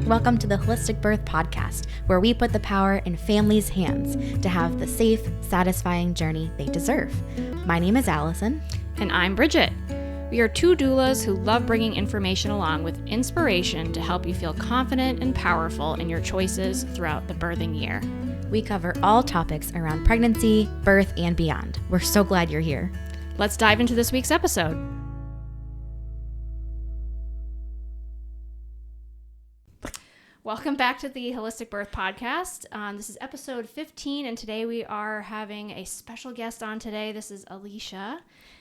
Welcome to the Holistic Birth Podcast, where we put the power in families' hands to have the safe, satisfying journey they deserve. My name is Allison. And I'm Bridget. We are two doulas who love bringing information along with inspiration to help you feel confident and powerful in your choices throughout the birthing year. We cover all topics around pregnancy, birth, and beyond. We're so glad you're here. Let's dive into this week's episode. Welcome back to the Holistic Birth Podcast. This is episode 15, and today we are having a special guest on today. This is Alycia,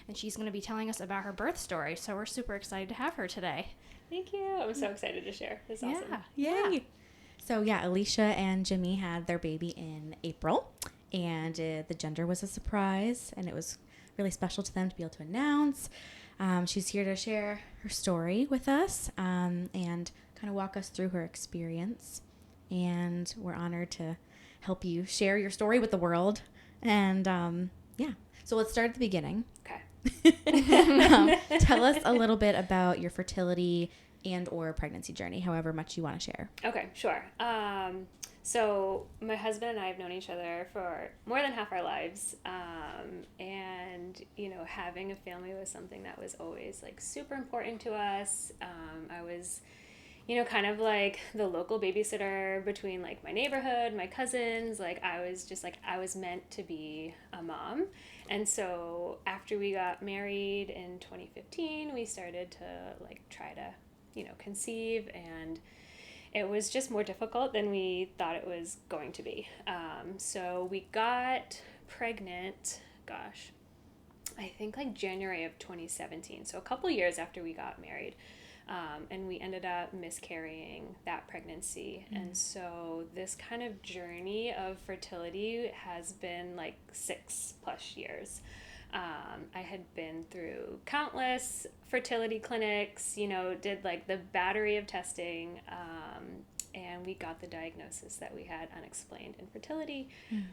and she's going to be telling us about her birth story, so we're super excited to have her today. Thank you. I'm so excited to share. It's awesome. Yeah. Yay. So Alycia and Jimmy had their baby in April, and the gender was a surprise, and it was really special to them to be able to announce. She's here to share her story with us, and kind of walk us through her experience, and we're honored to help you share your story with the world. And so let's start at the beginning. Okay. Tell us a little bit about your fertility and or pregnancy journey, however much you want to share. Okay, sure. So my husband and I have known each other for more than half our lives, and having a family was something that was always like super important to us. I was kind of like the local babysitter between like my neighborhood, my cousins. Like I was meant to be a mom. And so after we got married in 2015, we started to like try to, conceive, and it was just more difficult than we thought it was going to be. So we got pregnant, I think like January of 2017. So a couple years after we got married. And we ended up miscarrying that pregnancy. And so this kind of journey of fertility has been like 6+ years. I had been through countless fertility clinics, did like the battery of testing, and we got the diagnosis that we had unexplained infertility,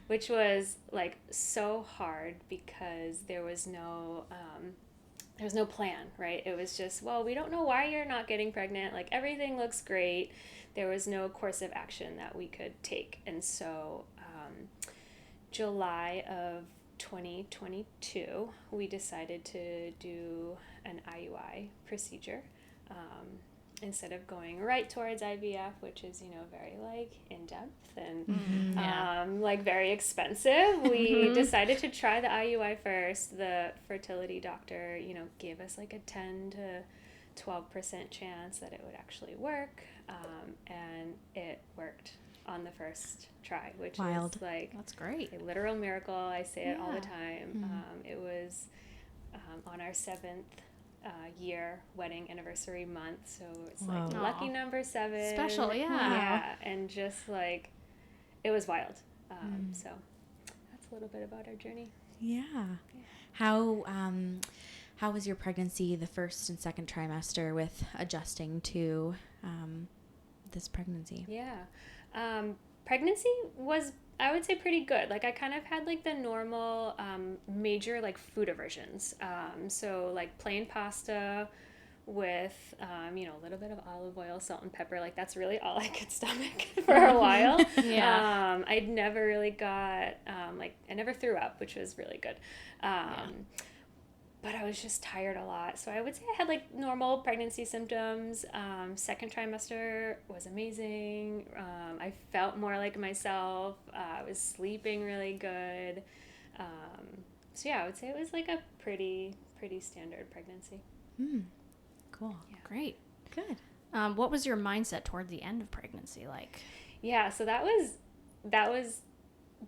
which was like so hard because there was no plan, right? It was just, well, we don't know why you're not getting pregnant. Like everything looks great. There was no course of action that we could take. And so July of 2022, we decided to do an IUI procedure instead of going right towards IVF, which is, very like in-depth and like very expensive. We decided to try the IUI first. The fertility doctor, gave us like a 10 to 12% chance that it would actually work. And it worked on the first try, which Wild. is like, that's great. A literal miracle. I say it all the time. It was on our 7th year wedding anniversary month, so it's like lucky number 7. Special, yeah, and just like it was wild. So that's a little bit about our journey. How was your pregnancy, the first and second trimester, with adjusting to this pregnancy? Pregnancy was, I would say, pretty good. Like I kind of had like the normal major like food aversions. So like plain pasta with a little bit of olive oil, salt and pepper. Like that's really all I could stomach for a while. I'd never really got I never threw up, which was really good. But I was just tired a lot. So I would say I had like normal pregnancy symptoms. Second trimester was amazing. I felt more like myself. I was sleeping really good. I would say it was like a pretty standard pregnancy. Cool. Yeah. Great. Good. What was your mindset toward the end of pregnancy like? Yeah, so that was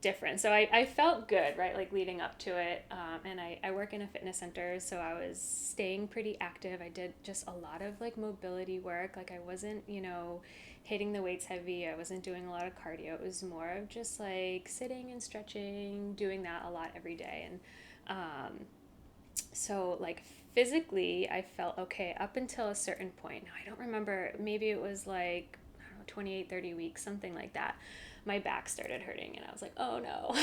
different. So I felt good, right? Like leading up to it. And I work in a fitness center, so I was staying pretty active. I did just a lot of like mobility work. Like I wasn't, hitting the weights heavy. I wasn't doing a lot of cardio. It was more of just like sitting and stretching, doing that a lot every day. And so like physically I felt okay up until a certain point. Now I don't remember, maybe it was like, 28, 30 weeks, something like that, my back started hurting, and I was like, oh no.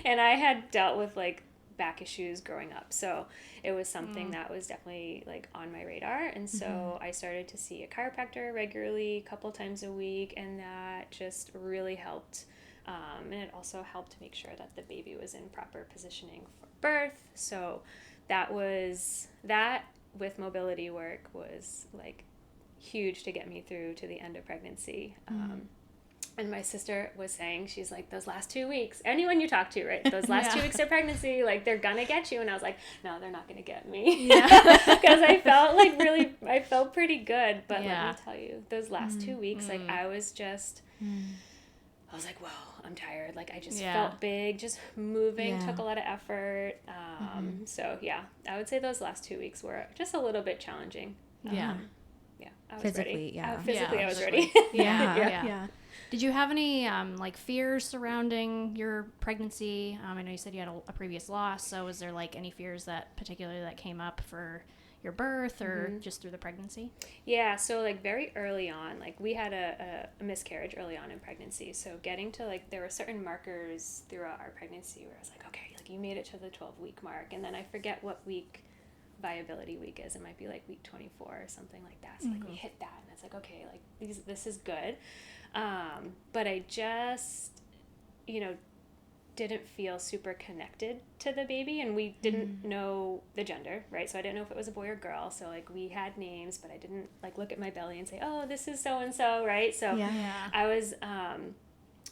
And I had dealt with like back issues growing up, so it was something that was definitely like on my radar. And so I started to see a chiropractor regularly, a couple times a week, and that just really helped. And it also helped make sure that the baby was in proper positioning for birth. So that with mobility work was like huge to get me through to the end of pregnancy. And my sister was saying, she's like, those last 2 weeks, anyone you talk to, right? Those last 2 weeks of pregnancy, like, they're gonna get you. And I was like, no, they're not gonna get me. Because I felt like I felt pretty good. But let me tell you, those last 2 weeks, like, I was like, whoa, I'm tired. Like, I just felt big, just moving took a lot of effort. So yeah, I would say those last 2 weeks were just a little bit challenging. I was physically, ready. Physically, I was ready. Yeah. Did you have any like fears surrounding your pregnancy? I know you said you had a previous loss, so was there like any fears that particularly that came up for your birth or just through the pregnancy? Yeah, so like very early on, like we had a miscarriage early on in pregnancy. So getting to like, there were certain markers throughout our pregnancy where I was like, okay, like you made it to the 12-week mark. And then I forget what week viability week is. It might be like week 24 or something like that. So like we hit that, and it's like, okay, like this is good. But I just, didn't feel super connected to the baby, and we didn't know the gender, right? So I didn't know if it was a boy or girl. So like we had names, but I didn't like look at my belly and say, oh, this is so-and-so, right? So I was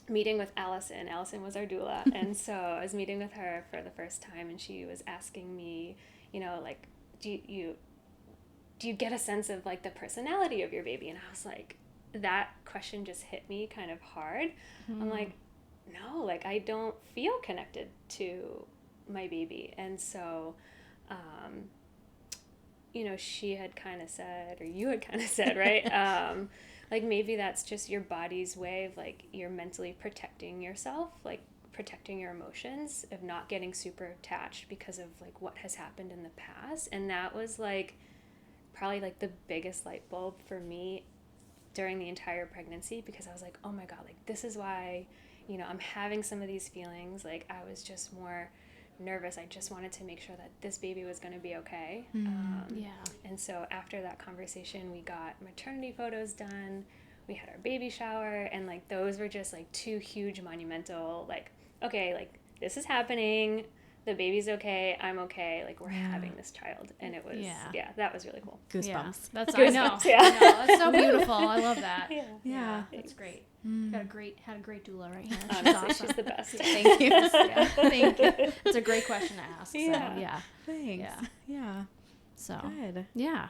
meeting with Allison. Allison was our doula. And so I was meeting with her for the first time, and she was asking me, like, do you get a sense of like the personality of your baby? And I was like, that question just hit me kind of hard. I'm like, no, like I don't feel connected to my baby. And so, she had kind of said, or you had kind of said, right? Like maybe that's just your body's way of like, you're mentally protecting yourself, like protecting your emotions, of not getting super attached because of like what has happened in the past. And that was like probably like the biggest light bulb for me during the entire pregnancy, because I was like, oh my God, like this is why, I'm having some of these feelings. Like I was just more nervous. I just wanted to make sure that this baby was going to be okay. And so after that conversation, we got maternity photos done. We had our baby shower, and like those were just like two huge monumental, like, okay, like this is happening. The baby's okay. I'm okay. Like we're having this child. And it was, that was really cool. Goosebumps. Yeah, that's, Goosebumps, I know. yeah. I know. That's so beautiful. I love that. Yeah. That's great. Had a great doula right here. Honestly, awesome. She's the best. Thank you. Thank you. It's a great question to ask. Yeah. So, yeah. Thanks. Yeah. So Good. Yeah.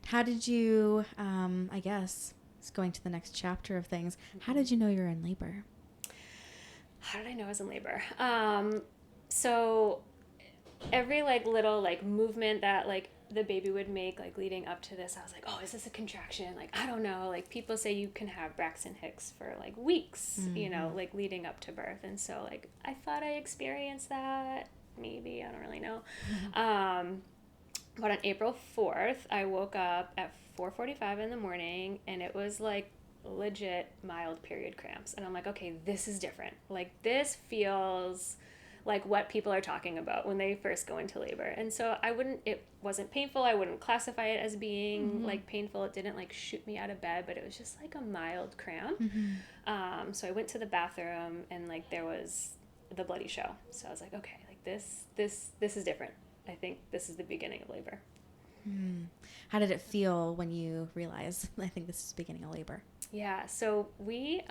How did you, I guess, it's going to the next chapter of things, how did you know you were in labor? How did I know I was in labor? So every like little like movement that like the baby would make like leading up to this, I was like, oh, is this a contraction? Like, I don't know. Like people say you can have Braxton Hicks for like weeks, like leading up to birth. And so like, I thought I experienced that. Maybe, I don't really know. But on April 4th, I woke up at 4:45 in the morning, and it was like legit mild period cramps. And I'm like, okay, this is different. Like this feels like what people are talking about when they first go into labor. And so it wasn't painful. I wouldn't classify it as being like painful. It didn't like shoot me out of bed, but it was just like a mild cramp. So I went to the bathroom, and like there was the bloody show. So I was like, okay, like this is different. I think this is the beginning of labor. How did it feel when you realized, I think this is the beginning of labor? Yeah, so we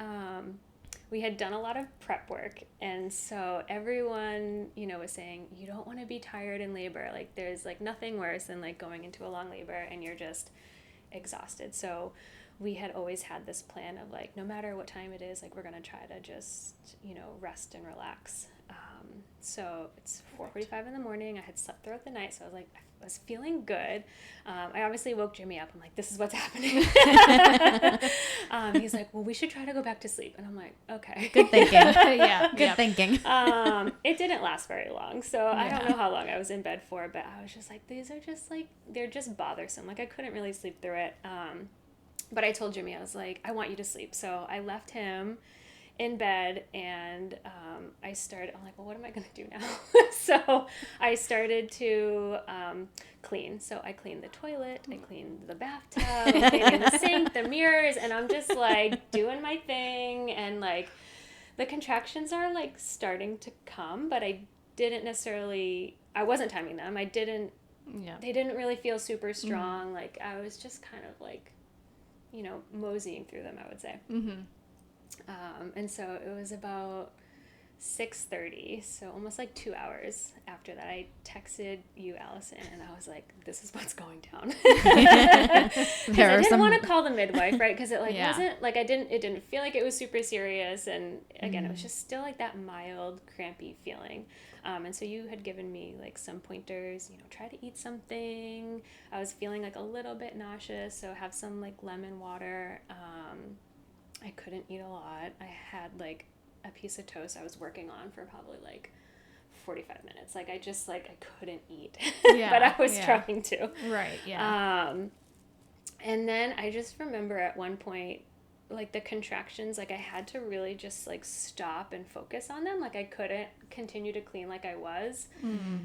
had done a lot of prep work, and so everyone, was saying, you don't want to be tired in labor. Like there's like nothing worse than like going into a long labor and you're just exhausted. So we had always had this plan of like, no matter what time it is, like we're going to try to just, rest and relax. So it's 4:45 in the morning. I had slept throughout the night, so I was like, I was feeling good. I obviously woke Jimmy up. I'm like, this is what's happening. He's like, well, we should try to go back to sleep. And I'm like, okay. Good thinking. Good thinking. It didn't last very long. So I don't know how long I was in bed for, but I was just like, these are just like, they're just bothersome. Like I couldn't really sleep through it. But I told Jimmy, I was like, I want you to sleep. So I left him in bed, and I'm like, well, what am I going to do now? So I started to clean. So I cleaned the toilet, I cleaned the bathtub, I cleaned the sink, the mirrors, and I'm just like doing my thing. And like the contractions are like starting to come, but I wasn't timing them. They didn't really feel super strong. Like I was just kind of like, moseying through them, I would say. And so it was about 6:30, so almost like 2 hours after that, I texted you, Allison, and I was like, this is what's going down. Because I didn't want to call the midwife, right? Because it wasn't like it didn't feel like it was super serious, and again, it was just still like that mild crampy feeling. And so you had given me like some pointers, try to eat something. I was feeling like a little bit nauseous, so have some like lemon water. I couldn't eat a lot. I had like a piece of toast I was working on for probably like 45 minutes. Like I couldn't eat, but I was trying to. Right. Yeah. And then I just remember at one point, like the contractions, like I had to really just like stop and focus on them. Like I couldn't continue to clean like I was.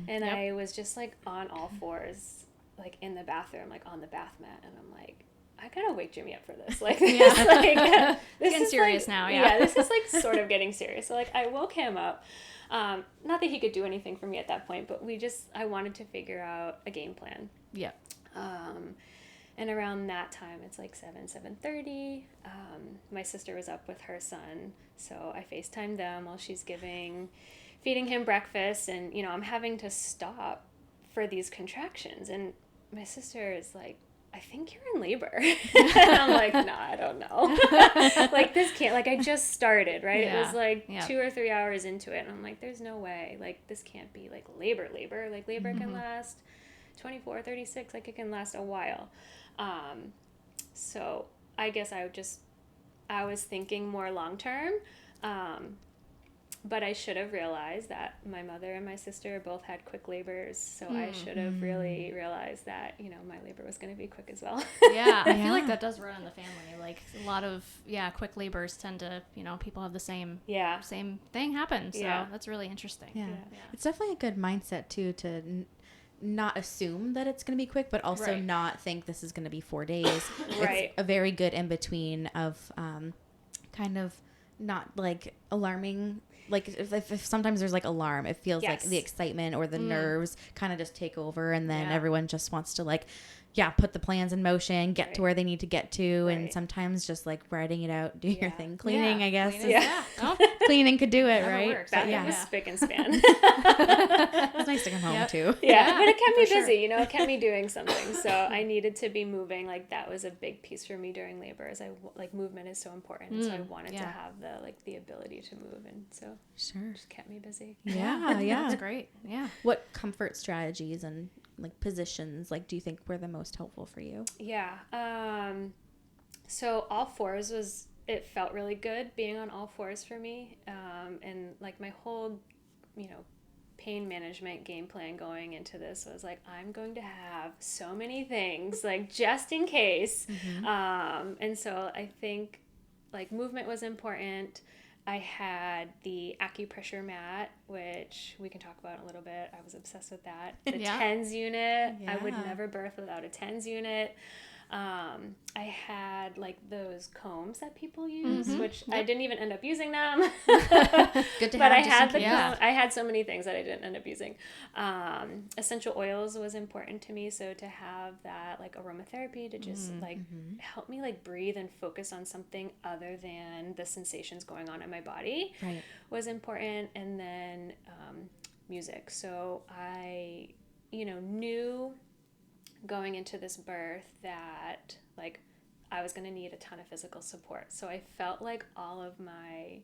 And I was just like on all fours, like in the bathroom, like on the bath mat. And I'm like, I gotta wake Jimmy up for this. Like, this this getting is serious like, now. Yeah, this is like sort of getting serious. So like, I woke him up. Not that he could do anything for me at that point, but I wanted to figure out a game plan. Yeah. And around that time, it's like 7:30. My sister was up with her son, so I FaceTimed them while she's feeding him breakfast, and I'm having to stop for these contractions, and my sister is like, I think you're in labor. And I'm like, no, I don't know. Like this can't, like I just started, right? Yeah. It was like 2 or 3 hours into it. And I'm like, there's no way, like this can't be like labor. Like labor can last 24, 36, like it can last a while. So I guess I was thinking more long-term. But I should have realized that my mother and my sister both had quick labors, so I should have really realized that, my labor was going to be quick as well. Yeah, I feel like that does run in the family. Like a lot of, quick labors tend to, people have the same thing happen. So that's really interesting. Yeah. It's definitely a good mindset too to not assume that it's going to be quick, but also not think this is going to be 4 days. Right. It's a very good in between of kind of not like alarming. Like if sometimes there's like alarm, it feels like the excitement or the nerves kind of just take over, and then everyone just wants to like, put the plans in motion, get to where they need to get to, and sometimes just like writing it out, do your thing, cleaning, I guess. Cleaning could do it, right? Works. That was spick and span. It's nice to come home too. Yeah, but it kept me busy, it kept me doing something. So I needed to be moving. Like that was a big piece for me during labor. As movement is so important. So I wanted to have the ability to move, and so it just kept me busy. Yeah. That's great. Yeah. What comfort strategies and like positions do you think were the most helpful for you? Yeah. So all fours it felt really good being on all fours for me. And like my whole, pain management game plan going into this was like, I'm going to have so many things, like just in case. And so I think like movement was important. I had the acupressure mat, which we can talk about in a little bit. I was obsessed with that. The TENS unit. I would never birth without a TENS unit. I had like those combs that people use, which I didn't even end up using them. Good to have. But I had I had so many things that I didn't end up using. Essential oils was important to me, so to have that like aromatherapy to just help me like breathe and focus on something other than the sensations going on in my body was important. And then music. So I knew going into this birth that like I was going to need a ton of physical support. So I felt like all of my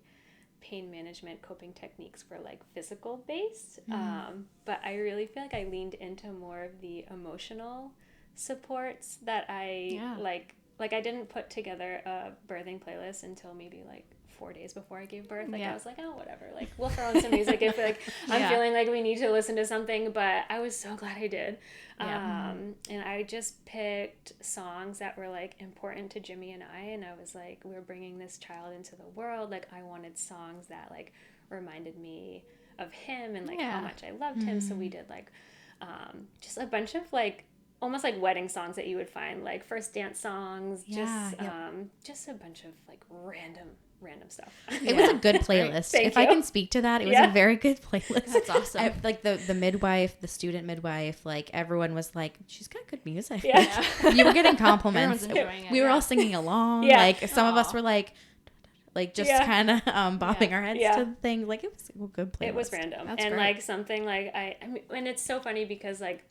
pain management coping techniques were like physical based. But I really feel like I leaned into more of the emotional supports that I like like, I didn't put together a birthing playlist until maybe like 4 days before I gave birth. Like, I was like, oh, whatever. Like, we'll throw on some music if like I'm feeling like we need to listen to something. But I was so glad I did. And I just picked songs that were like important to Jimmy and I was like, we're bringing this child into the world. Like, I wanted songs that like reminded me of him and like how much I loved him. So we did like just a bunch of like almost like wedding songs that you would find, like first dance songs, just a bunch of like random stuff. It was a good playlist. If I can speak to that, it was a very good playlist. That's awesome. Like the midwife, the student midwife, like everyone was like, she's got good music. Yeah. Like, you were getting compliments. Everyone's enjoying it. We were all singing along. Yeah. Like some of us were like just kind of bobbing our heads to the thing. Like, it was a good playlist. It was random. That's and great. like something like I mean, and it's so funny because like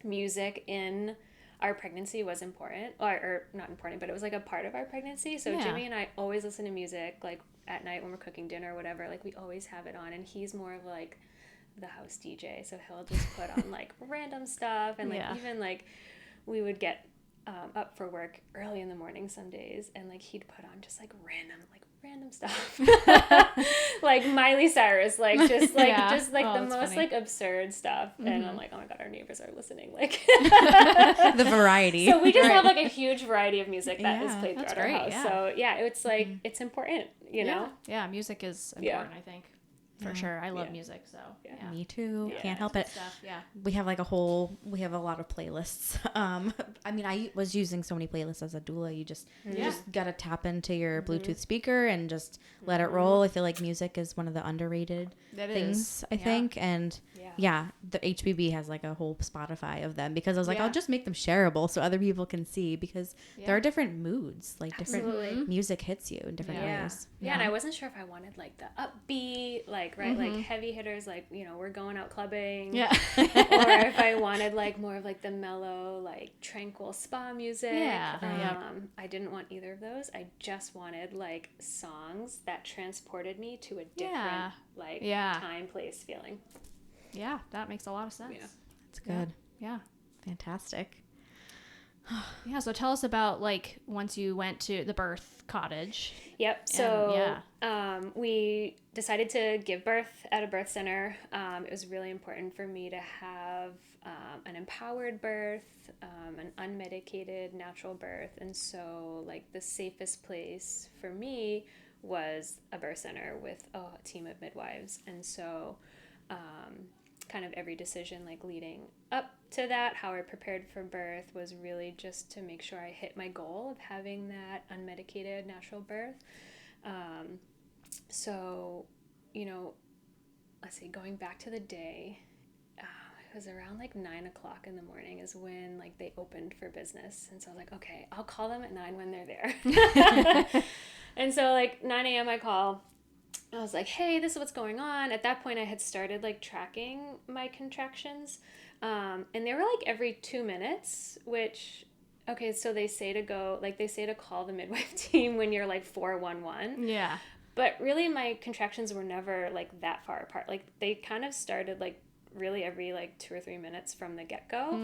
music in our pregnancy was important, or not important, but it was like a part of our pregnancy. So Jimmy and I always listen to music like at night when we're cooking dinner or whatever. Like, we always have it on, and he's more of like the house DJ, so he'll just put on like random stuff. And like even like we would get up for work early in the morning some days, and like he'd put on just like random stuff like Miley Cyrus, like just like the most funny. Like absurd stuff. And I'm like, oh my god, our neighbors are listening, like the variety. So we just have like a huge variety of music that is played throughout our house. Yeah. So it's like it's important, you know. Music is important, I think. For sure. I love music, so Me too. Yeah. Can't help it. Stuff. Yeah. We have a lot of playlists. I mean, I was using so many playlists as a doula. You just gotta tap into your Bluetooth speaker and just let it roll. I feel like music is one of the underrated things, I think. And the HBB has like a whole Spotify of them, because I was like, I'll just make them shareable so other people can see, because there are different moods, like different music hits you in different ways. Yeah, and I wasn't sure if I wanted like the upbeat, like like heavy hitters, like, you know, we're going out clubbing, or if I wanted like more of like the mellow, like tranquil spa music. I didn't want either of those. I just wanted like songs that transported me to a different time, place, feeling. Yeah, that makes a lot of sense. That's good. Yeah. Fantastic. Yeah, so tell us about like once you went to the birth cottage. Yep. So we decided to give birth at a birth center. It was really important for me to have an empowered birth, an unmedicated natural birth. And so like the safest place for me was a birth center with a team of midwives. And so kind of every decision like leading up to that, how I prepared for birth, was really just to make sure I hit my goal of having that unmedicated natural birth. So, you know, let's see, going back to the day, it was around like 9 o'clock in the morning is when like they opened for business. And so I was like, okay, I'll call them at 9 when they're there. And so like 9 a.m. I call. I was like, hey, this is what's going on. At that point, I had started like tracking my contractions. And they were like every 2 minutes, which, okay, so they say to call the midwife team when you're like 411. Yeah. But really my contractions were never like that far apart. Like they kind of started like really every like 2 or 3 minutes from the get-go.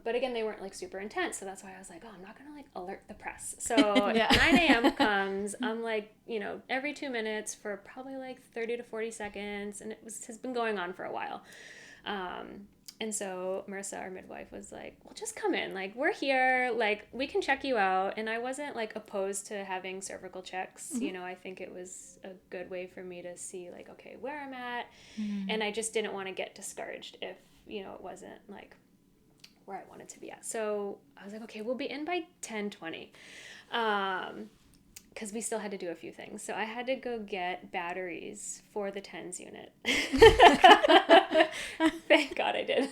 But again, they weren't like super intense. So that's why I was like, oh, I'm not going to like alert the press. So 9 a.m. comes, I'm like, you know, every 2 minutes for probably like 30 to 40 seconds. And has been going on for a while. And so Marissa, our midwife, was like, well, just come in. Like, we're here. Like, we can check you out. And I wasn't, like, opposed to having cervical checks. You know, I think it was a good way for me to see, like, okay, where I'm at. And I just didn't want to get discouraged if, you know, it wasn't, like, where I wanted to be at. So I was like, okay, we'll be in by 10:20. Because we still had to do a few things. So I had to go get batteries for the TENS unit. Thank God I did.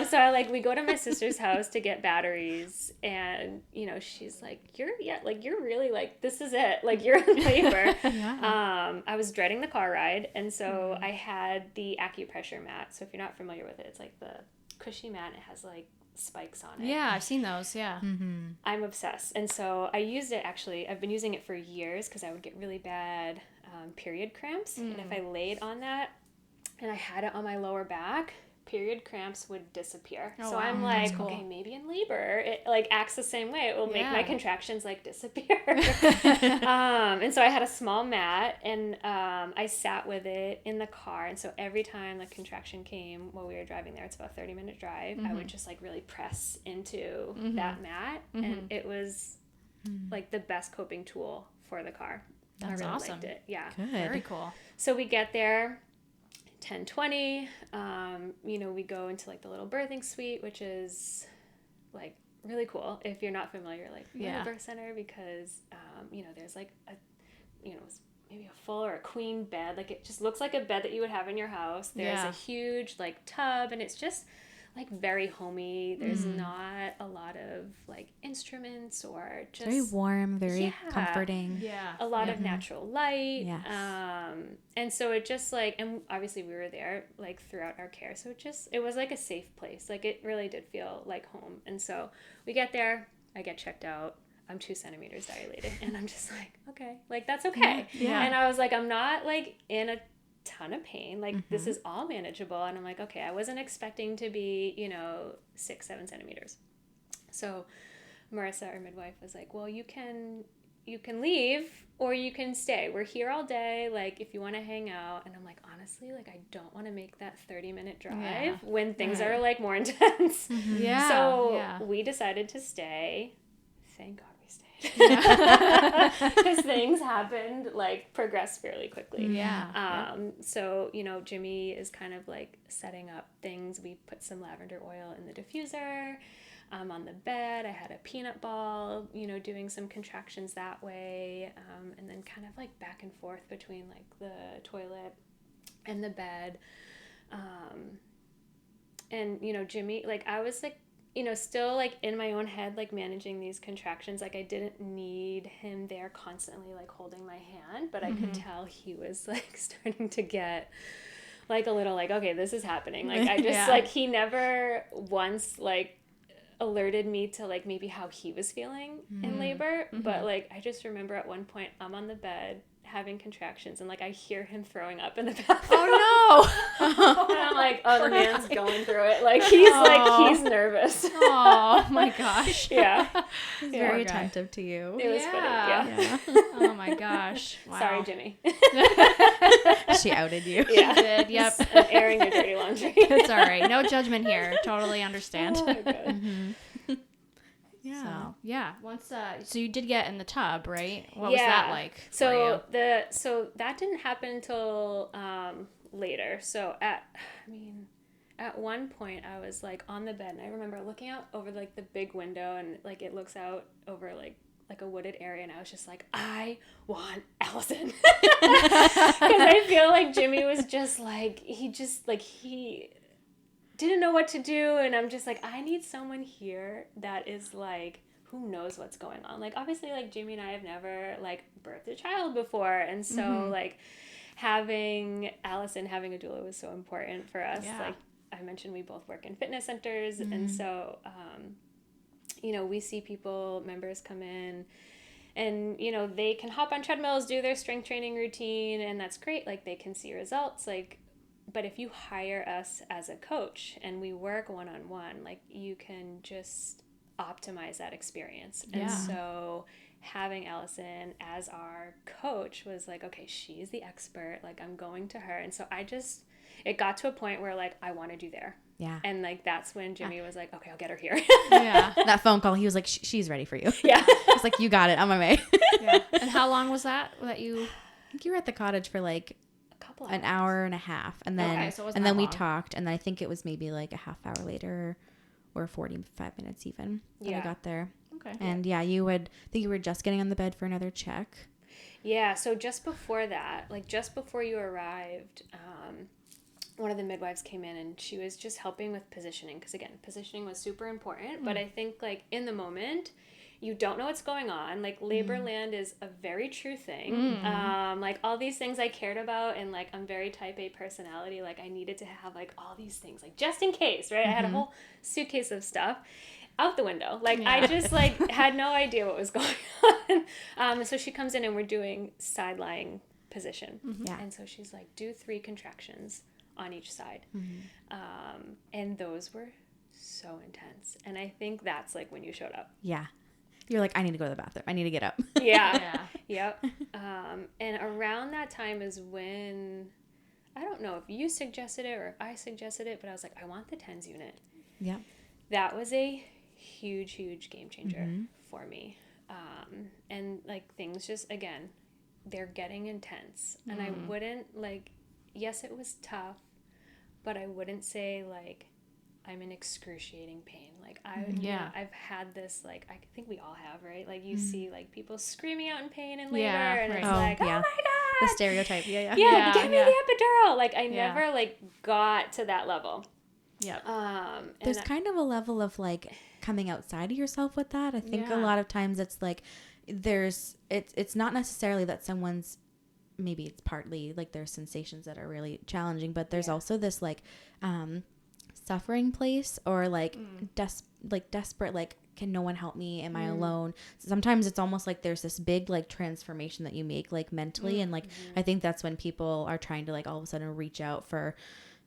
So we go to my sister's house to get batteries, and, you know, she's like, you're really like, this is it. Like, you're in labor. I was dreading the car ride. And so I had the acupressure mat. So if you're not familiar with it, it's like the cushy mat. It has like spikes on it. Yeah, I've seen those. Yeah. I'm obsessed. And so I used it, actually, I've been using it for years because I would get really bad period cramps. And if I laid on that and I had it on my lower back, period cramps would disappear. Oh, so wow. I'm like, okay, maybe in labor it like acts the same way. It will make my contractions like disappear. And so I had a small mat, and I sat with it in the car. And so every time the contraction came while we were driving there, it's about a 30-minute drive, I would just like really press into that mat, and it was like the best coping tool for the car. That's I really awesome. liked it. Yeah. Good. Very cool. So we get there 10:20, you know, we go into like the little birthing suite, which is like really cool if you're not familiar, like with a birth center, because you know, there's like a, you know, maybe a full or a queen bed, like it just looks like a bed that you would have in your house. There's a huge like tub, and it's just like very homey. There's not a lot of like instruments or just very warm, very comforting. Yeah. A lot of natural light. Yes. And so it just like, and obviously we were there like throughout our care. So it was like a safe place. Like it really did feel like home. And so we get there, I get checked out. I'm 2 centimeters dilated, and I'm just like, okay, like that's okay. Yeah. And I was like, I'm not like in a ton of pain, like this is all manageable. And I'm like, okay, I wasn't expecting to be, you know, 6-7 centimeters. So Marissa, our midwife, was like, well, you can leave or you can stay, we're here all day, like if you want to hang out. And I'm like, honestly, like I don't want to make that 30-minute drive when things are like more intense. So we decided to stay. Thank God we stayed, because things happened, like progressed fairly quickly. So, you know, Jimmy is kind of like setting up things. We put some lavender oil in the diffuser. On the bed, I had a peanut ball, you know, doing some contractions that way, and then kind of like back and forth between like the toilet and the bed. And, you know, Jimmy, like I was like, you know, still like in my own head, like managing these contractions. Like I didn't need him there constantly like holding my hand, but I could tell he was like starting to get like a little like, okay, this is happening. Like I just like, he never once like alerted me to like maybe how he was feeling in labor. But like I just remember at one point I'm on the bed having contractions, and like I hear him throwing up in the bathroom. Oh no. And I'm like, oh, the man's going through it. Like he's nervous. Oh my gosh. He's very attentive to you. It was funny. Oh my gosh. Wow. Sorry, Jimmy. She outed you. She did. Yep. I'm airing your dirty laundry. It's all right. No judgment here. Totally understand. Oh my God. So once so you did get in the tub, right? What was that like for you? So that didn't happen until later. So at one point I was like on the bed, and I remember looking out over like the big window, and like it looks out over like a wooded area, and I was just like, I want Allison. Because I feel like Jimmy was just like, he didn't know what to do, and I'm just like, I need someone here that is like, who knows what's going on. Like obviously like Jimmy and I have never like birthed a child before, and so like having Allison, having a doula was so important for us. Like I mentioned, we both work in fitness centers, and so you know, we see members come in, and you know, they can hop on treadmills, do their strength training routine, and that's great, like they can see results, like. But if you hire us as a coach and we work one-on-one, like you can just optimize that experience. And so having Allison as our coach was like, okay, she's the expert, like I'm going to her. And so it got to a point where like, I wanted you there. Yeah. And like, that's when Jimmy was like, okay, I'll get her here. That phone call, he was like, she's ready for you. Yeah. I was like, you got it, on my way. And how long was that you? I think you were at the cottage for like an hours. hour and a half, and then we talked, and then I think it was maybe like a half hour later or 45 minutes even that I got there. Okay. And you were just getting on the bed for another check. So just before that, like just before you arrived, one of the midwives came in, and she was just helping with positioning, because again, positioning was super important. But I think like in the moment, you don't know what's going on. Like labor land is a very true thing. Like all these things I cared about, and like I'm very type A personality. Like I needed to have like all these things, like just in case, right? I had a whole suitcase of stuff out the window. Like I just like had no idea what was going on. So she comes in, and we're doing side lying position. And so she's like, do 3 contractions on each side. And those were so intense. And I think that's like when you showed up. Yeah. You're like, I need to go to the bathroom. I need to get up. Yeah. Yep. And around that time is when, I don't know if you suggested it or if I suggested it, but I was like, I want the TENS unit. Yeah. That was a huge, huge game changer for me. And like things just, again, they're getting intense. And I wouldn't like, yes, it was tough, but I wouldn't say like I'm in excruciating pain. Like I've had this, like, I think we all have, right? Like you see like people screaming out in pain in labor and it's like, oh my God. The stereotype. Yeah. Give me the epidural. Like I never like got to that level. Yep. There's kind of a level of like coming outside of yourself with that. I think a lot of times it's like it's not necessarily that someone's, maybe it's partly like there's sensations that are really challenging, but there's also this like suffering place or like desperate, like, can no one help me? Am I alone? So sometimes it's almost like there's this big like transformation that you make like mentally, and like I think that's when people are trying to like all of a sudden reach out for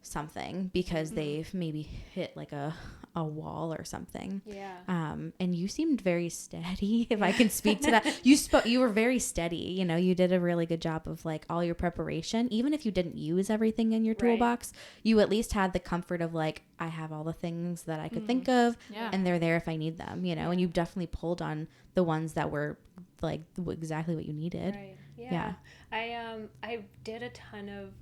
something because they've maybe hit like a wall or something. And you seemed very steady, if I can speak to that. You were very steady, you know. You did a really good job of like all your preparation. Even if you didn't use everything in your toolbox, you at least had the comfort of like, I have all the things that I could think of and they're there if I need them, you know. And you definitely pulled on the ones that were like exactly what you needed. I did a ton of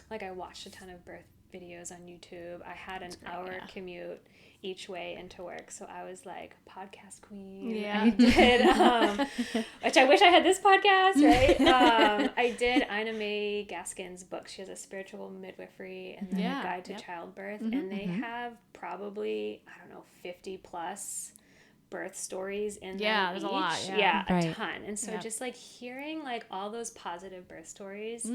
like I watched a ton of birth videos on YouTube. I had an hour commute each way into work, so I was like podcast queen. I did which I wish I had this podcast, right? I did Ina May Gaskin's book. She has a spiritual midwifery and then a guide to childbirth, and they have probably, I don't know, 50 plus birth stories in them there's each. a lot. A ton. And so just like hearing like all those positive birth stories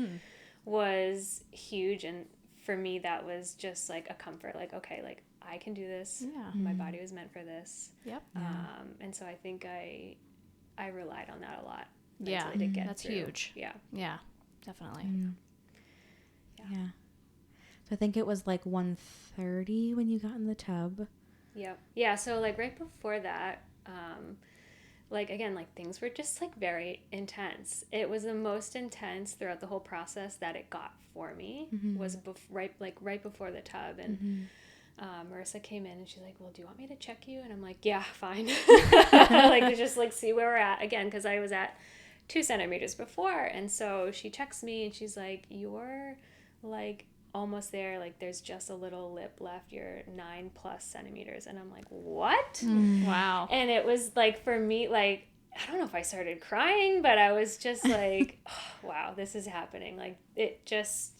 was huge, and for me that was just like a comfort, like, okay, like I can do this. My body was meant for this. And so I think I relied on that a lot mentally to get that's through. huge. Definitely. So I think it was like 1:30 when you got in the tub. So like right before that, like again, like things were just like very intense. It was the most intense throughout the whole process that it got for me was right before the tub. And Marissa came in and she's like, well, do you want me to check you? And I'm like, yeah, fine. Like to just like see where we're at again, because I was at 2 centimeters before. And so she checks me and she's like, you're like almost there, like there's just a little lip left, you're 9+ centimeters. And I'm like, what? Wow. And it was like, for me, like, I don't know if I started crying, but I was just like, oh, wow, this is happening. Like it just,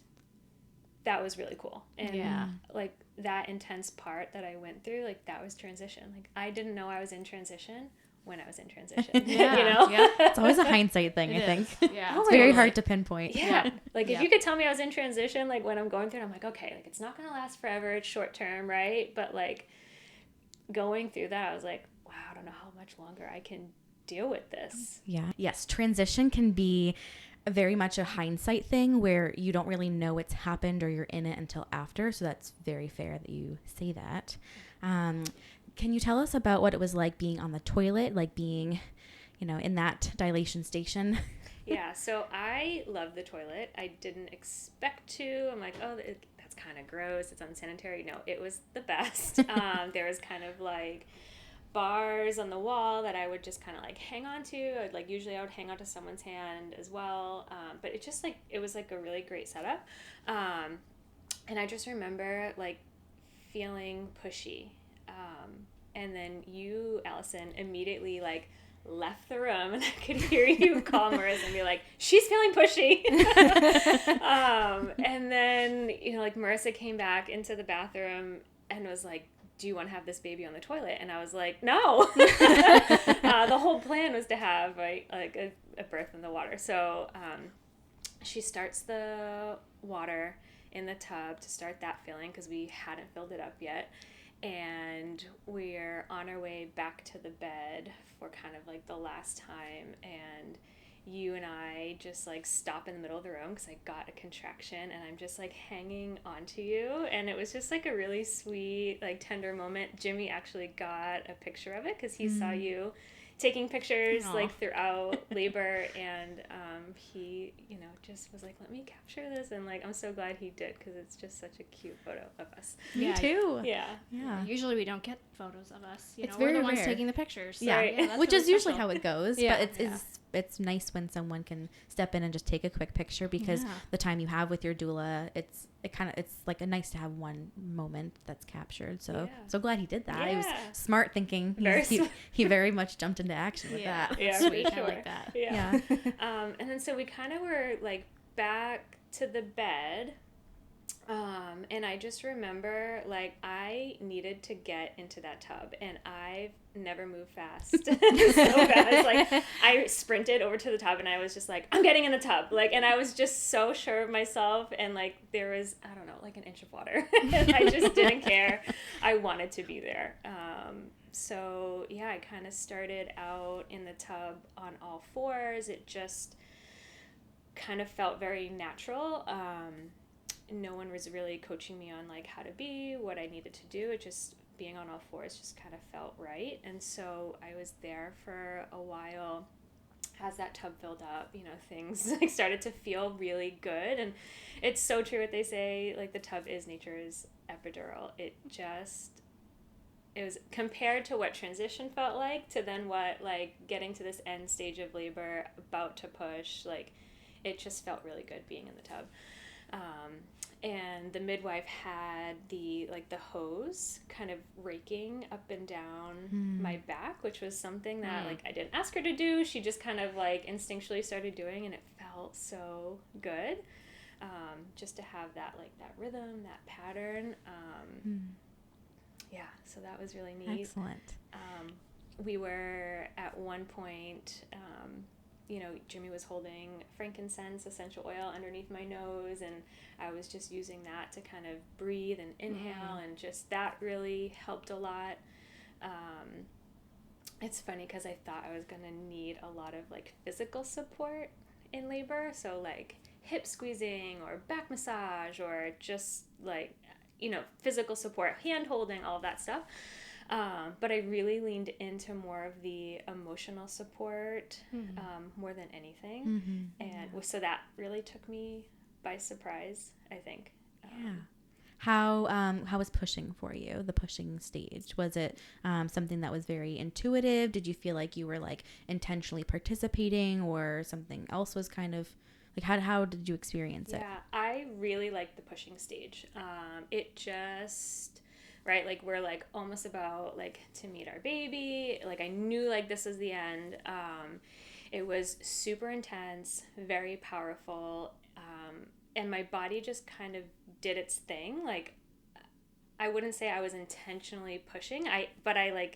that was really cool. And like that intense part that I went through, like that was transition. Like I didn't know I was in transition when I was in transition. You know? It's always a hindsight thing, I think. It's very hard to pinpoint. Like if you could tell me I was in transition, like when I'm going through it, I'm like, okay, like it's not going to last forever. It's short term, right? But like going through that, I was like, wow, I don't know how much longer I can deal with this. Yes, transition can be very much a hindsight thing where you don't really know it's happened or you're in it until after. So that's very fair that you say that. Can you tell us about what it was like being on the toilet, like being, you know, in that dilation station? So I love the toilet. I didn't expect to. I'm like, oh, that's kind of gross. It's unsanitary. No, it was the best. There was kind of like bars on the wall that I would just kind of like hang on to. Usually I would hang on to someone's hand as well. But it just like, it was like a really great setup. And I just remember like feeling pushy. And then you, Allison, immediately like left the room, and I could hear you call Marissa and be like, she's feeling pushy. And then, you know, like Marissa came back into the bathroom and was like, do you want to have this baby on the toilet? And I was like, no. The whole plan was to have like a birth in the water. So she starts the water in the tub to start that filling because we hadn't filled it up yet. And we're on our way back to the bed for kind of like the last time. And you and I just like stop in the middle of the room because I got a contraction and I'm just like hanging onto you. And it was just like a really sweet, like tender moment. Jimmy actually got a picture of it because he saw you taking pictures like throughout labor, and he, you know, just was like, let me capture this, and like I'm so glad he did because it's just such a cute photo of us. Me too. Yeah. Usually we don't get photos of us. You It's know, very we're the ones rare. taking the pictures. So, Yeah, that's which really is usually special. how it goes. Yeah. But it's nice when someone can step in and just take a quick picture, because the time you have with your doula, it's like a nice to have one moment that's captured. So so glad he did that. He was smart thinking. He very much jumped into action with that. Yeah, sweet. sure. I like that. Yeah. And then so we kind of were like back to the bed. And I just remember like I needed to get into that tub, and I've never moved fast so fast. Like I sprinted over to the tub and I was just like, I'm getting in the tub. Like, and I was just so sure of myself, and like there was, I don't know, like an inch of water and I just didn't care. I wanted to be there. So yeah, I kind of started out in the tub on all fours. It just kind of felt very natural. No one was really coaching me on like how to be, what I needed to do. It just, being on all fours just kind of felt right. And so I was there for a while. As that tub filled up, you know, things like started to feel really good. And it's so true what they say, like the tub is nature's epidural. It was compared to what transition felt like to then what like getting to this end stage of labor, about to push, like it just felt really good being in the tub. And the midwife had the hose kind of raking up and down my back, which was something that like I didn't ask her to do. She just kind of like instinctually started doing, and it felt so good. Just to have that rhythm, that pattern. Yeah, so that was really neat. Excellent. We were at one point, you know, Jimmy was holding frankincense essential oil underneath my nose, and I was just using that to kind of breathe and inhale, and just that really helped a lot. It's funny because I thought I was going to need a lot of like physical support in labor, so like hip squeezing or back massage or just like, you know, physical support, hand holding, all of that stuff. But I really leaned into more of the emotional support more than anything. And so that really took me by surprise, I think. How was pushing for you, the pushing stage? Was it something that was very intuitive? Did you feel like you were like intentionally participating, or something else was kind of like, how did you experience it? Yeah, I really liked the pushing stage. It just... right, like we're like almost about like to meet our baby. Like I knew like this was the end. It was super intense, very powerful, and my body just kind of did its thing. Like I wouldn't say I was intentionally pushing, but I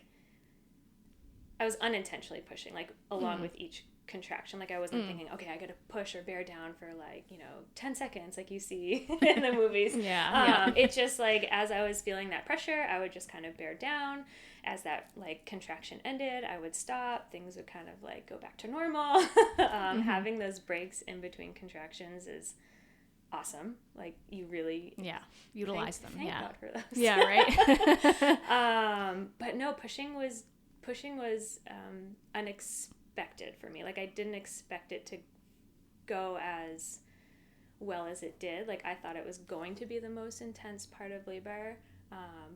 was unintentionally pushing, like along with each contraction. Like I wasn't thinking, okay, I gotta push or bear down for like, you know, 10 seconds like you see in the movies. It just like, as I was feeling that pressure, I would just kind of bear down. As that like contraction ended, I would stop. Things would kind of like go back to normal. Having those breaks in between contractions is awesome. Like you really utilize them. Thank God for those. But no, pushing was unexpected for me. Like I didn't expect it to go as well as it did. Like I thought it was going to be the most intense part of labor,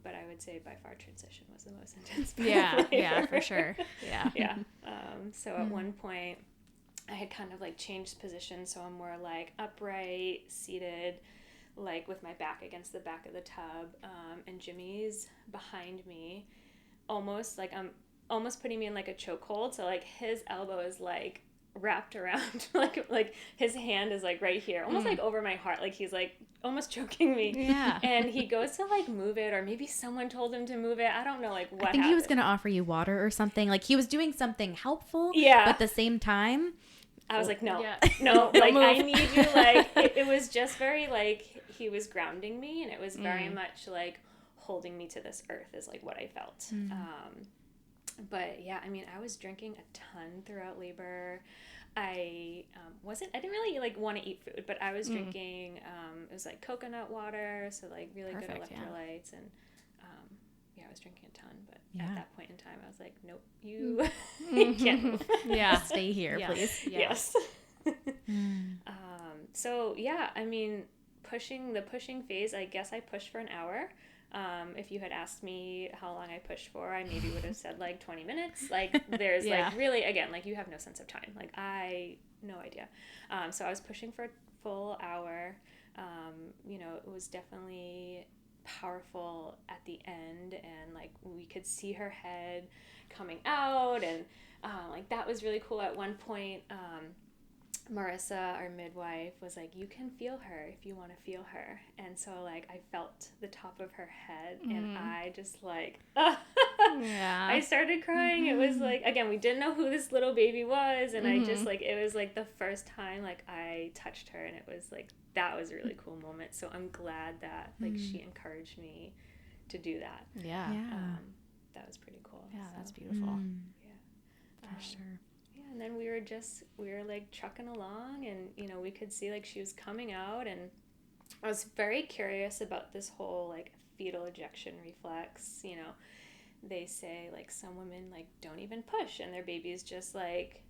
but I would say by far transition was the most intense part of labor. Yeah, for sure. So at one point I had kind of like changed position, so I'm more like upright, seated, like with my back against the back of the tub, and Jimmy's behind me, almost putting me in like a chokehold. So like his elbow is like wrapped around, like his hand is like right here, almost like over my heart. Like he's like almost choking me. Yeah. And he goes to like move it, or maybe someone told him to move it. I don't know like what I think happened. he was going to offer you water or something. Like he was doing something helpful. Yeah. But at the same time, I was like, no, Don't like move. I need you. Like it was just very like he was grounding me, and it was very much like holding me to this earth is like what I felt. But yeah, I mean, I was drinking a ton throughout labor. I didn't really like want to eat food, but I was drinking, it was like coconut water, so like really good electrolytes, and I was drinking a ton, but at that point in time I was like, nope, you can't move. Stay here, please. Yes. So yeah, I mean, the pushing phase, I guess I pushed for an hour. If you had asked me how long I pushed for, I maybe would have said like 20 minutes. Like there's like really, again, like you have no sense of time. Like no idea. So I was pushing for a full hour. It was definitely powerful at the end, and like we could see her head coming out, and like that was really cool. At one point, Marissa, our midwife, was like, you can feel her if you want to feel her. And so like I felt the top of her head, and I just like I started crying. It was like, again, we didn't know who this little baby was, and I just like, it was like the first time like I touched her, and it was like, that was a really cool moment. So I'm glad that like she encouraged me to do that. That was pretty cool. That's beautiful. For sure. And then we were like trucking along, and we could see like she was coming out, and I was very curious about this whole like fetal ejection reflex. They say like some women like don't even push, and their babies just like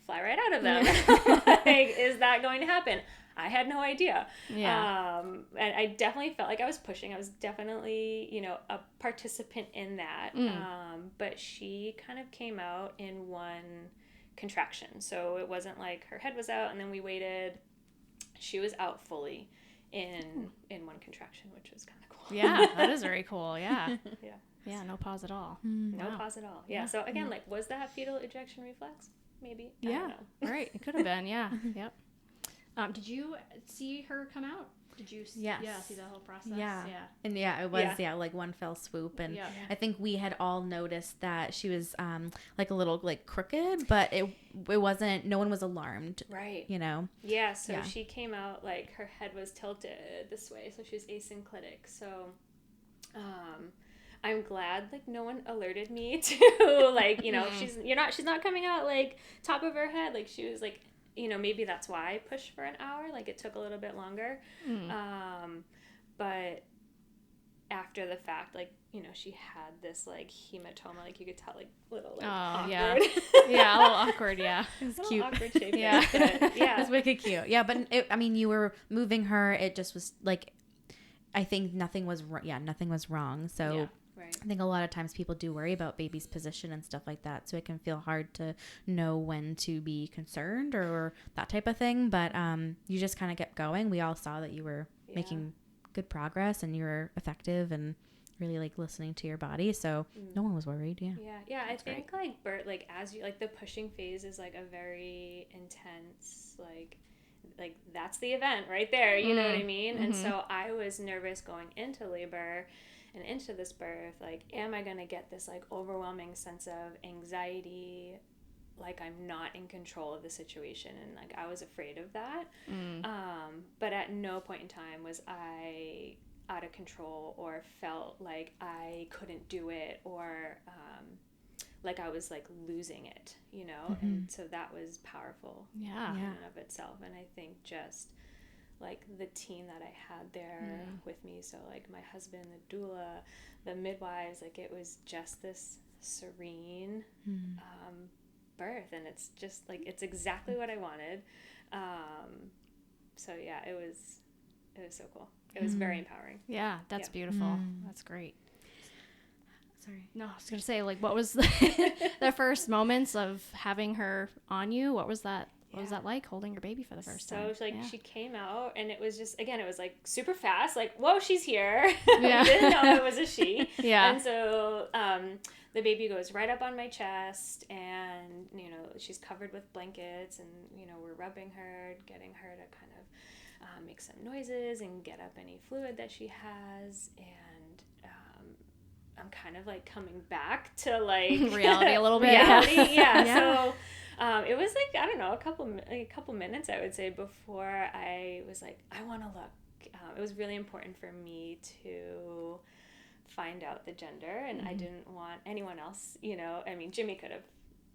fly right out of them. Like, is that going to happen? I had no idea. And I definitely felt like I was pushing. I was definitely, a participant in that. But she kind of came out in one contraction. So it wasn't like her head was out and then we waited. She was out fully in one contraction, which was kind of cool. Yeah, that is very cool. Yeah. Yeah. Yeah, no pause at all. No pause at all. Yeah. So again, like, was that fetal ejection reflex? Maybe. I don't know. Right. It could have been. Yeah. Yep. Did you see her come out? Did you see the whole process? Yeah. And it was like one fell swoop, and I think we had all noticed that she was like a little like crooked, but it wasn't, no one was alarmed. Right. Yeah, so she came out like her head was tilted this way, so she was asynclitic. So I'm glad like no one alerted me to like, she's not coming out like top of her head, like she was like, maybe that's why I pushed for an hour. Like it took a little bit longer. But after the fact, like, she had this like hematoma, like you could tell like little like awkward. Yeah, a little awkward. Yeah. It was cute. Awkward shape. Yeah. It was wicked cute. Yeah. But you were moving her. It just was like, I think nothing was wrong. So right. I think a lot of times people do worry about baby's position and stuff like that. So it can feel hard to know when to be concerned or that type of thing. But you just kind of kept going. We all saw that you were making good progress and you were effective and really like listening to your body. So no one was worried. Yeah. I think great. Like as you like the pushing phase is like a very intense like that's the event right there. You know what I mean? And so I was nervous going into labor and into this birth, like, am I going to get this like overwhelming sense of anxiety, like I'm not in control of the situation? And like I was afraid of that. But at no point in time was I out of control or felt like I couldn't do it or like I was like losing it, and so that was powerful in and of itself. And I think just like the team that I had there with me, so like my husband, the doula, the midwives, like it was just this serene birth, and it's just like it's exactly what I wanted. So yeah, it was so cool. It was very empowering. Yeah, that's beautiful. That's great. Sorry. No, I was gonna say, like, what was the first moments of having her on you? What was that? What was that like, holding your baby for the first time? So, like, she came out, and it was just, again, it was, like, super fast. Like, whoa, she's here. Yeah. I didn't know it was a she. Yeah. And so the baby goes right up on my chest, and, she's covered with blankets, and, we're rubbing her, getting her to kind of make some noises and get up any fluid that she has, and I'm kind of, like, coming back to, like... reality a little bit. Reality, yeah. So... it was like, I don't know, a couple minutes, I would say, before I was like, I want to look. It was really important for me to find out the gender, and I didn't want anyone else, I mean, Jimmy could have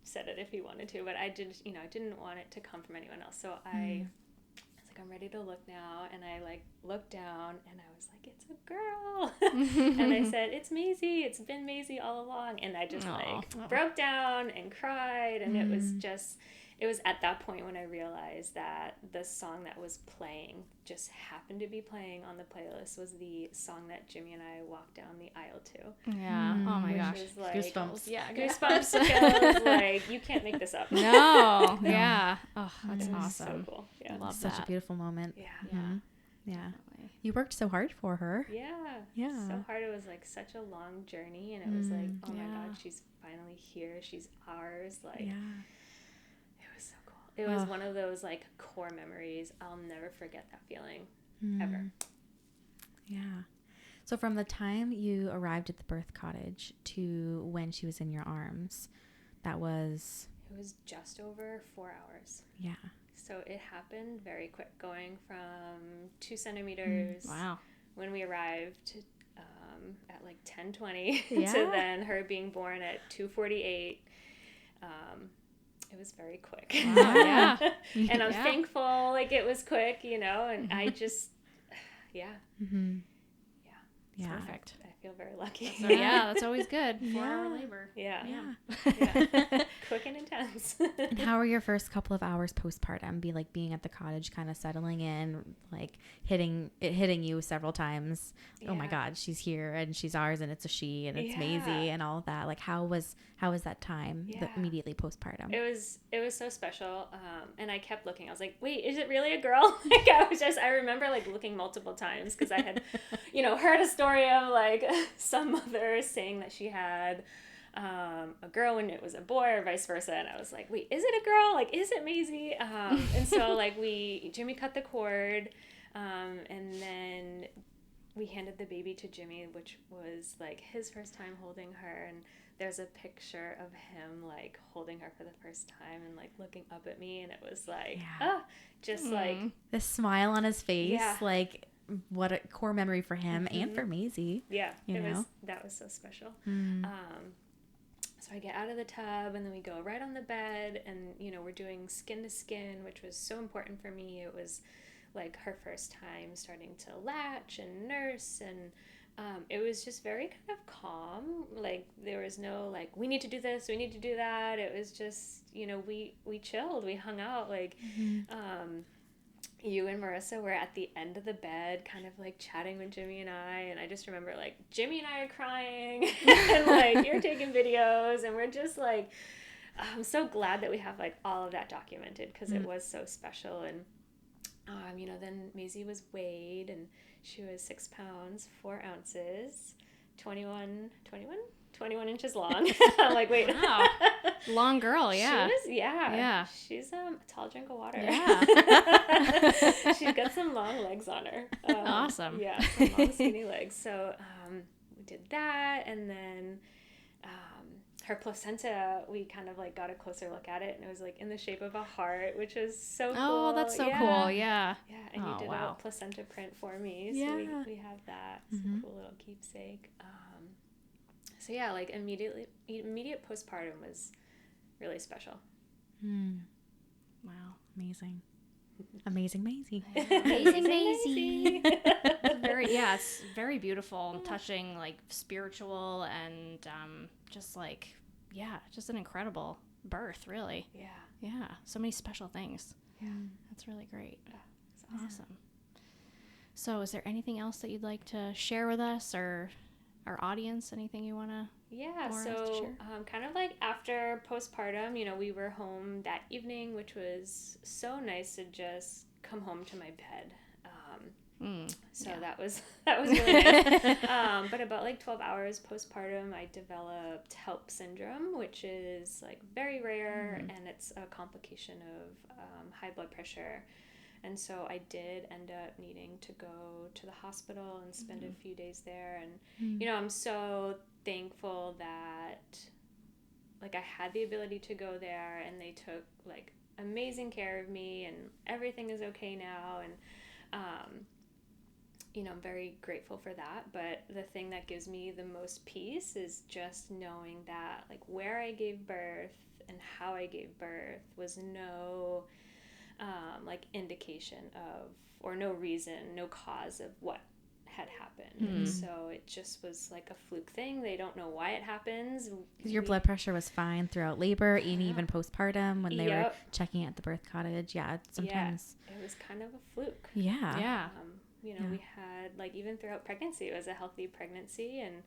said it if he wanted to, but I didn't want it to come from anyone else. So I was like, I'm ready to look now. And I like looked down and I was like, it's a girl. And I said, it's Maisie. It's been Maisie all along. And I just broke down and cried. And it was at that point when I realized that the song that was playing, just happened to be playing on the playlist, was the song that Jimmy and I walked down the aisle to. Yeah. Oh my gosh. Is like, Goosebumps. Yeah. Goosebumps. Chills, like, you can't make this up. No. Yeah. Oh, that's awesome. So cool. Yeah. I love Such that. a beautiful moment. Yeah. Yeah. Yeah. Definitely. You worked so hard for her. Yeah. Yeah. So hard. It was like such a long journey, and it was like, oh my God, she's finally here. She's ours. Like, Yeah. it was so cool. It was one of those like core memories. I'll never forget that feeling ever. Yeah. So from the time you arrived at the birth cottage to when she was in your arms, it was just over 4 hours. Yeah. So it happened very quick, going from 2 centimeters Wow. when we arrived at like 10:20 Yeah. to then her being born at 2:48. It was very quick. Wow. Yeah. And I'm Yeah. thankful, like, it was quick, and I just, yeah. Yeah. Perfect. I feel very lucky. So, yeah, that's always good. 4-hour labor. Yeah. Yeah. Quick and intense. And how were your first couple of hours postpartum? Being at the cottage, kind of settling in, like hitting you several times. Oh my God, she's here and she's ours and it's a she and it's Maisie and all of that. Like, how was that time immediately postpartum? It was so special. And I kept looking. I was like, wait, is it really a girl? Like, I remember like looking multiple times because I had, heard a story of like some mother saying that she had a girl when it was a boy or vice versa. And I was like, wait, is it a girl? Like, is it Maisie? And so like Jimmy cut the cord, and then we handed the baby to Jimmy, which was like his first time holding her. And there's a picture of him like holding her for the first time and like looking up at me. And it was like, like this smile on his face. Yeah. Like, what a core memory for him and for Maisie. Yeah, that was so special. So I get out of the tub and then we go right on the bed and, we're doing skin to skin, which was so important for me. It was like her first time starting to latch and nurse, and it was just very kind of calm. Like, there was no like, we need to do this, we need to do that. It was just, we chilled, we hung out, like, you and Marissa were at the end of the bed kind of like chatting with Jimmy and I just remember like Jimmy and I are crying and like you're taking videos and we're just like, I'm so glad that we have like all of that documented because it was so special. And then Maisie was weighed and she was 6 pounds 4 ounces, 21 inches long. I'm like, wait. Wow. Long girl, yeah. Yeah. She's a tall drink of water. Yeah. She's got some long legs on her. Awesome. Yeah, some long skinny legs. So we did that, and then her placenta, we kind of like got a closer look at it, and it was like in the shape of a heart, which was so cool. Oh, that's so cool. Yeah. Yeah, and you did a placenta print for me, so we have that. It's a cool little keepsake. So yeah, like immediate postpartum was really special. Wow, amazing Maisie. Amazing Maisie. It's very beautiful and touching, like spiritual, and just an incredible birth, really. Yeah, so many special things. Yeah, that's really great. Yeah, it's awesome. So is there anything else that you'd like to share with us or our audience? Anything you want to? Yeah, so kind of like after postpartum, we were home that evening, which was so nice to just come home to my bed. That was really nice. But about like 12 hours postpartum, I developed HELP syndrome, which is like very rare, and it's a complication of high blood pressure. And so I did end up needing to go to the hospital and spend a few days there. And, I'm so thankful that, like, I had the ability to go there and they took, like, amazing care of me and everything is okay now. And, I'm very grateful for that. But the thing that gives me the most peace is just knowing that, like, where I gave birth and how I gave birth was no like indication of, or no reason, no cause of what had happened. And so it just was like a fluke thing. They don't know why it happens. Because your blood pressure was fine throughout labor and even postpartum when they were checking at the birth cottage. Yeah, sometimes. Yeah, it was kind of a fluke. Yeah. Yeah. You know, we had, like, even throughout pregnancy, it was a healthy pregnancy. And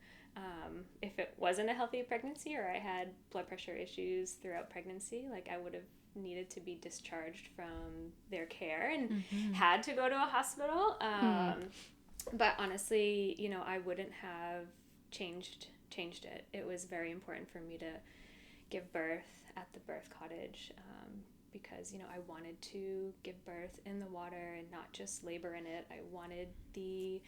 if it wasn't a healthy pregnancy, or I had blood pressure issues throughout pregnancy, like, I would have needed to be discharged from their care and had to go to a hospital. But honestly, you know, I wouldn't have changed it. It was very important for me to give birth at the birth cottage, because, you know, I wanted to give birth in the water and not just labor in it. I wanted the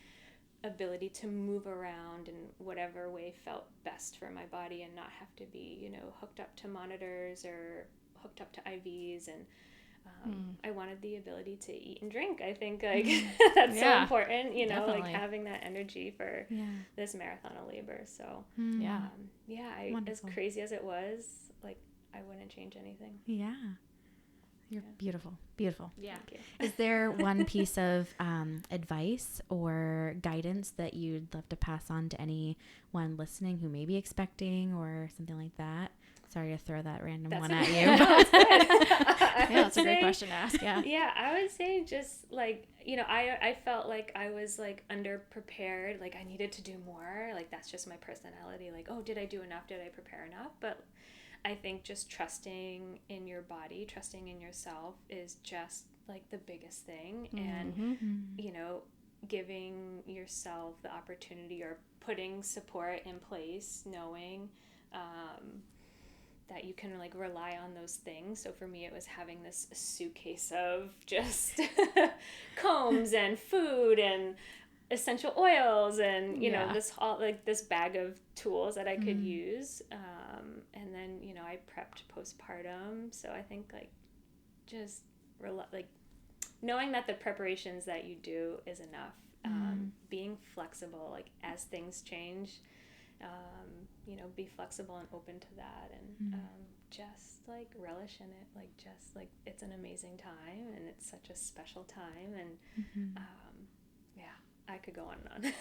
ability to move around in whatever way felt best for my body and not have to be, you know, hooked up to monitors or hooked up to IVs. And I wanted the ability to eat and drink. I think, like, that's so important, you know, definitely. like having that energy for this marathon of labor. So, as crazy as it was, like, I wouldn't change anything. Yeah. You're beautiful. Beautiful. Yeah. Thank you. Is there one piece of advice or guidance that you'd love to pass on to anyone listening who may be expecting or something like that? Sorry to throw that random one at you. That's a great question to ask. Yeah. Yeah, I would say just, like, you know, I felt like I was, like, underprepared. Like, I needed to do more. Like, that's just my personality. Like, oh, did I do enough? Did I prepare enough? But I think just trusting in your body, trusting in yourself is just, like, the biggest thing. And, you know, giving yourself the opportunity or putting support in place, knowing that you can, like, rely on those things. So for me, it was having this suitcase of just combs and food and essential oils and, you know, this all, like, this bag of tools that I could use. And then, you know, I prepped postpartum. So I think, like, just like knowing that the preparations that you do is enough. Being flexible, like, as things change, you know, be flexible and open to that, and just, like, relish in it. Like, just, like, it's an amazing time and it's such a special time. And I could go on and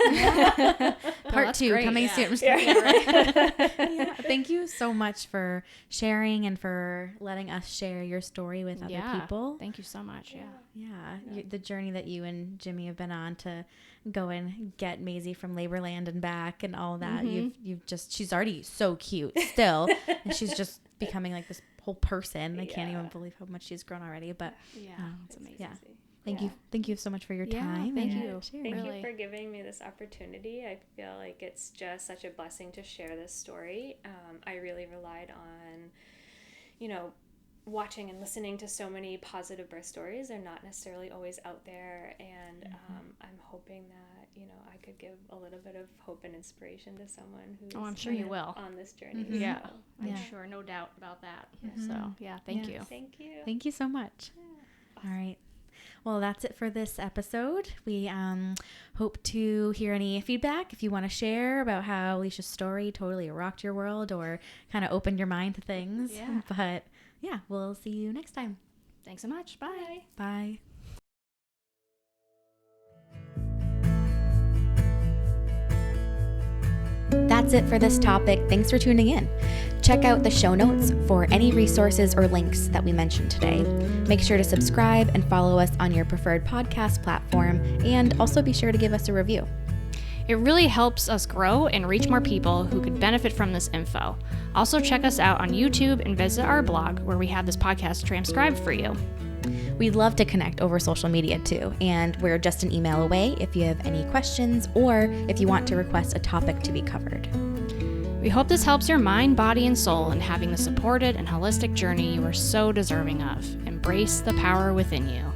on. Part 2 great. coming soon. Thank you so much for sharing and for letting us share your story with other people. Thank you so much. The journey that you and Jimmy have been on to go and get Maisie from Laborland and back and all that. You've just, she's already so cute still, and she's just becoming, like, this whole person. I can't even believe how much she's grown already. But it's amazing. Thank you so much for your time. Thank you. Thank you for giving me this opportunity. I feel like it's just such a blessing to share this story. I really relied on, you know, watching and listening to so many positive birth stories. They're not necessarily always out there, and I'm hoping that, you know, I could give a little bit of hope and inspiration to someone who's I'm sure you will on this journey. I'm sure, no doubt about that. So thank you. Thank you so much. All right. Well, that's it for this episode. We hope to hear any feedback if you want to share about how Alicia's story totally rocked your world or kind of opened your mind to things. But we'll see you next time. Thanks so much. Bye. Bye. That's it for this topic. Thanks for tuning in. Check out the show notes for any resources or links that we mentioned today. Make sure to subscribe and follow us on your preferred podcast platform, and also be sure to give us a review. It really helps us grow and reach more people who could benefit from this info. Also, check us out on YouTube and visit our blog where we have this podcast transcribed for you. We'd love to connect over social media too, and we're just an email away if you have any questions or if you want to request a topic to be covered. We hope this helps your mind, body, and soul in having the supported and holistic journey you are so deserving of. Embrace the power within you.